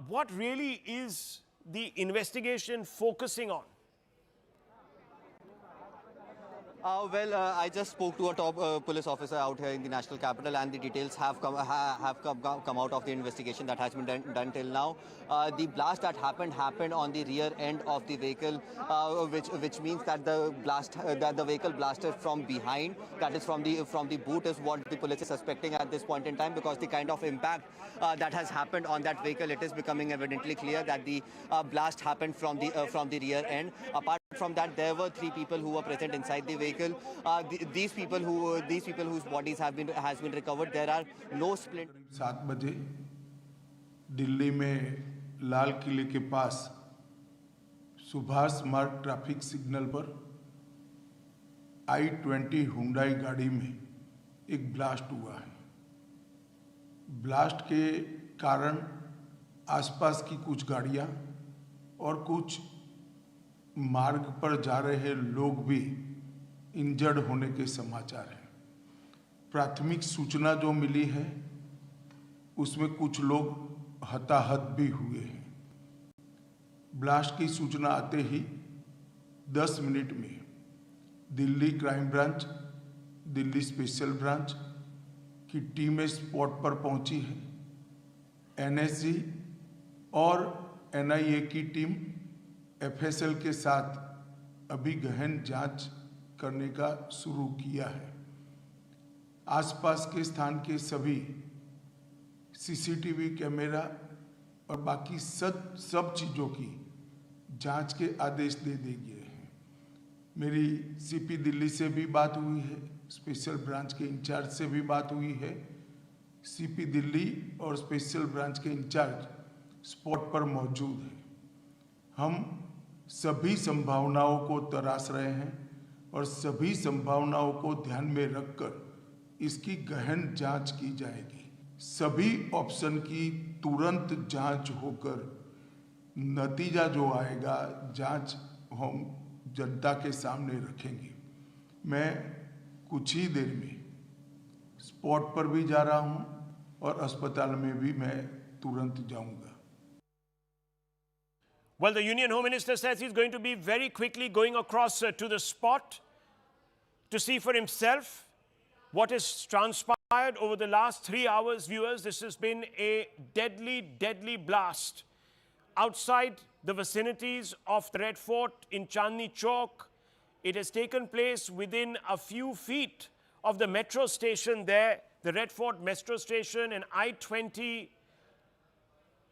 what really is the investigation focusing on? I just spoke to a top police officer out here in the national capital, and the details have come out of the investigation that has been done till now. The blast that happened on the rear end of the vehicle, which means that the vehicle blasted from behind, that is from the boot, is what the police is suspecting at this point in time, because the kind of impact that has happened on that vehicle, it is becoming evidently clear that the blast happened from the rear end. Apart from that, there were 3 people who were present inside the vehicle. These people whose bodies has been recovered. There are no splint. 7 बजे दिल्ली में लाल किले के पास सुभाष मार्ग traffic signal पर I-20 Hyundai गाड़ी में एक blast हुआ है। ब्लास्ट के कारण आसपास की कुछ गाड़ियां और कुछ मार्ग पर जा रहे लोग भी इंजर्ड होने के समाचार हैं। प्राथमिक सूचना जो मिली है उसमें कुछ लोग हताहत भी हुए हैं। ब्लास्ट की सूचना आते ही 10 मिनट में Delhi crime branch, Delhi special branch की टीमें स्पॉट पर पहुंची है। NSG और NIA की टीम FSL के साथ अभी गहन जांच करने का शुरू किया है। आसपास के स्थान के सभी CCTV कैमरा और बाकी सब चीज़ों की जांच के आदेश दे दिए हैं। मेरी CP दिल्ली से भी बात हुई है, स्पेशल ब्रांच के इंचार्ज से भी बात हुई है। CP दिल्ली और स्पेशल ब्रांच के इंचार्ज स्पॉट पर मौजूद हैं। हम सभी संभावनाओं को तलाश रहे हैं और सभी संभावनाओं को ध्यान में रखकर इसकी गहन जांच की जाएगी। सभी ऑप्शन की तुरंत जांच होकर नतीजा जो आएगा, जांच हम जनता के सामने रखेंगे। मैं कुछ ही देर में स्पॉट पर भी जा रहा हूं और अस्पताल में भी मैं तुरंत जाऊंगा। Well, the Union Home Minister says he's going to be very quickly going across to the spot to see for himself what has transpired over the last 3 hours. Viewers, this has been a deadly, deadly blast outside the vicinities of the Red Fort in Chandni Chowk. It has taken place within a few feet of the metro station there, the Red Fort metro station, and I-20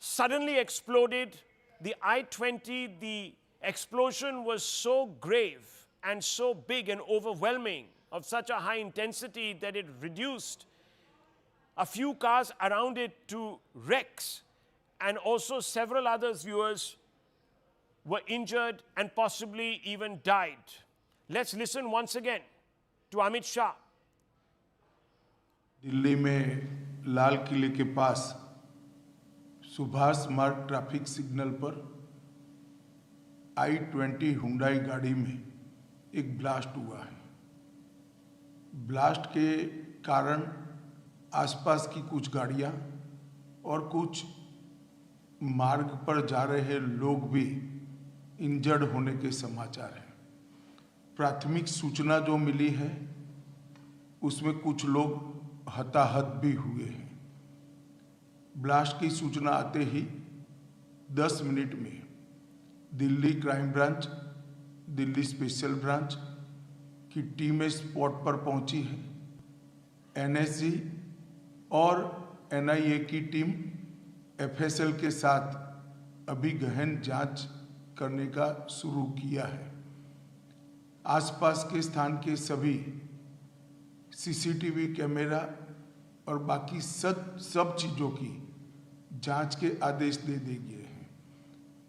suddenly exploded. The I-20, the explosion was so grave and so big and overwhelming, of such a high intensity, that it reduced a few cars around it to wrecks, and also several others, viewers, were injured and possibly even died. Let's listen once again to Amit Shah. Delhi में लाल किले के पास सुभाष मार्ग traffic signal पर I-20 Hyundai गाड़ी में एक blast हुआ है। ब्लास्ट के कारण आसपास की कुछ गाड़ियां और कुछ मार्ग पर जा रहे लोग भी इंजर्ड होने के समाचार हैं। प्राथमिक सूचना जो मिली है उसमें कुछ लोग हताहत भी हुए हैं। ब्लास्ट की सूचना आते ही 10 मिनट में Delhi crime branch, Delhi special branch की टीमें स्पॉट पर पहुंची है। NSG और NIA की टीम FSL के साथ अभी गहन जांच करने का शुरू किया है। आसपास के स्थान के सभी CCTV कैमरा और बाकी सब चीज़ों की जांच के आदेश दे दिए हैं।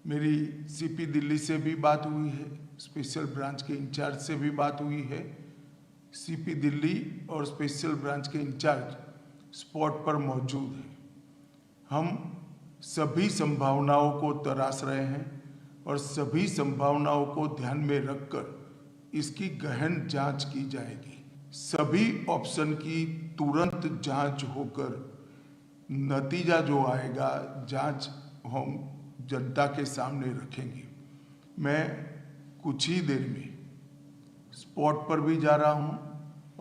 मेरी CP दिल्ली से भी बात हुई है, स्पेशल ब्रांच के इंचार्ज से भी बात हुई है। CP दिल्ली और स्पेशल ब्रांच के इंचार्ज स्पॉट पर मौजूद हैं। हम सभी संभावनाओं को तलाश रहे हैं और सभी संभावनाओं को ध्यान में रखकर इसकी गहन जांच की जाएगी। सभी ऑप्शन की तुरंत जांच होकर नतीजा जो आएगा, जांच हम जनता के सामने रखेंगे। मैं कुछ ही देर में स्पॉट पर भी जा रहा हूं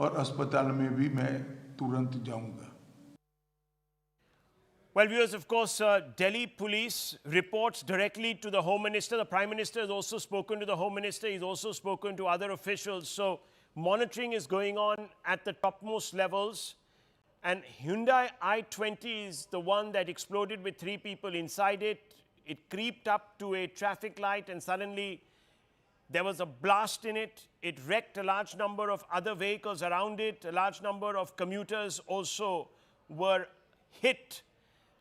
और अस्पताल में भी मैं तुरंत जाऊंगा। Well, viewers, of course, Delhi police reports directly to the Home Minister. The Prime Minister has also spoken to the Home Minister. He's also spoken to other officials. So monitoring is going on at the topmost levels. And Hyundai i20 is the one that exploded with 3 people inside it. It creeped up to a traffic light and suddenly there was a blast in it. It wrecked a large number of other vehicles around it. A large number of commuters also were hit.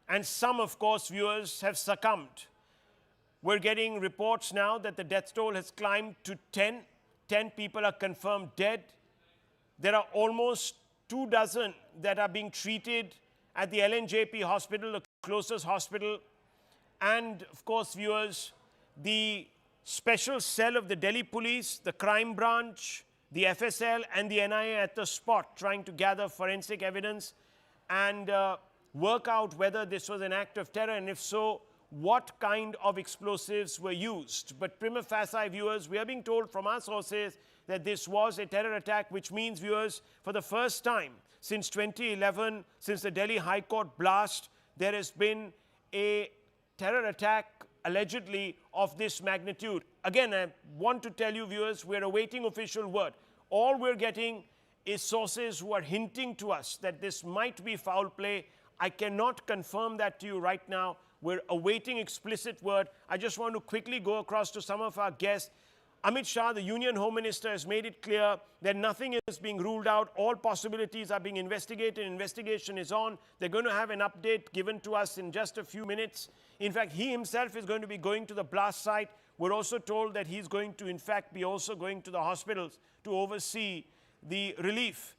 And some, of course, viewers have succumbed. We're getting reports now that the death toll has climbed to 10. 10 people are confirmed dead. There are almost 24 that are being treated at the LNJP hospital, the closest hospital. And, of course, viewers, the special cell of the Delhi police, the crime branch, the FSL and the NIA at the spot trying to gather forensic evidence and work out whether this was an act of terror, and if so, what kind of explosives were used. But prima facie, viewers, we are being told from our sources that this was a terror attack, which means, viewers, for the first time since 2011, since the Delhi High Court blast, there has been a terror attack allegedly of this magnitude. Again, I want to tell you, viewers, we're awaiting official word. All we're getting is sources who are hinting to us that this might be foul play. I cannot confirm that to you right now. We're awaiting explicit word. I just want to quickly go across to some of our guests. Amit Shah, the Union Home Minister, has made it clear that nothing is being ruled out. All possibilities are being investigated. Investigation is on. They're going to have an update given to us in just a few minutes. In fact, he himself is going to be going to the blast site. We're also told that he's going to, in fact, be also going to the hospitals to oversee the relief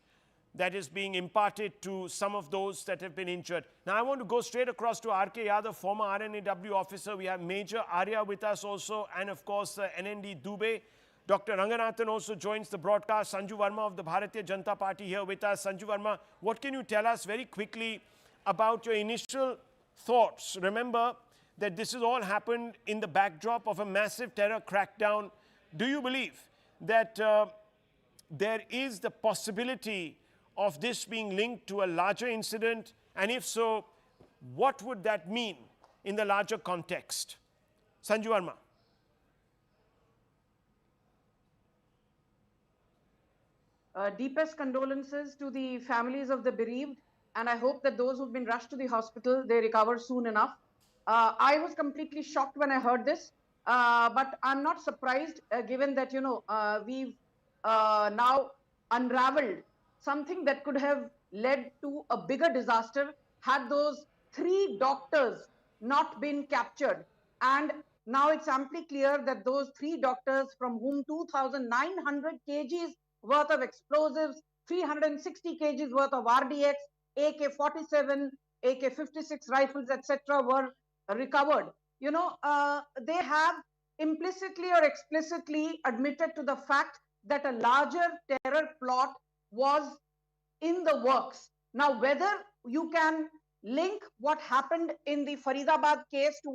that is being imparted to some of those that have been injured. Now, I want to go straight across to R.K. Yadav, former RNAW officer. We have Major Arya with us also, and of course, NND Dubey. Dr. Ranganathan also joins the broadcast. Sanju Verma of the Bharatiya Janata Party here with us. Sanju Verma, what can you tell us very quickly about your initial thoughts? Remember that this has all happened in the backdrop of a massive terror crackdown. Do you believe that there is the possibility of this being linked to a larger incident? And if so, what would that mean in the larger context? Sanju Verma. Deepest condolences to the families of the bereaved, and I hope that those who've been rushed to the hospital, they recover soon enough. I was completely shocked when I heard this, but I'm not surprised given that, we've now unraveled something that could have led to a bigger disaster had those 3 doctors not been captured. And now it's amply clear that those 3 doctors, from whom 2,900 kgs worth of explosives, 360 kgs worth of RDX, AK-47, AK-56 rifles, etc. were recovered. They have implicitly or explicitly admitted to the fact that a larger terror plot was in the works. Now, whether you can link what happened in the Faridabad case to what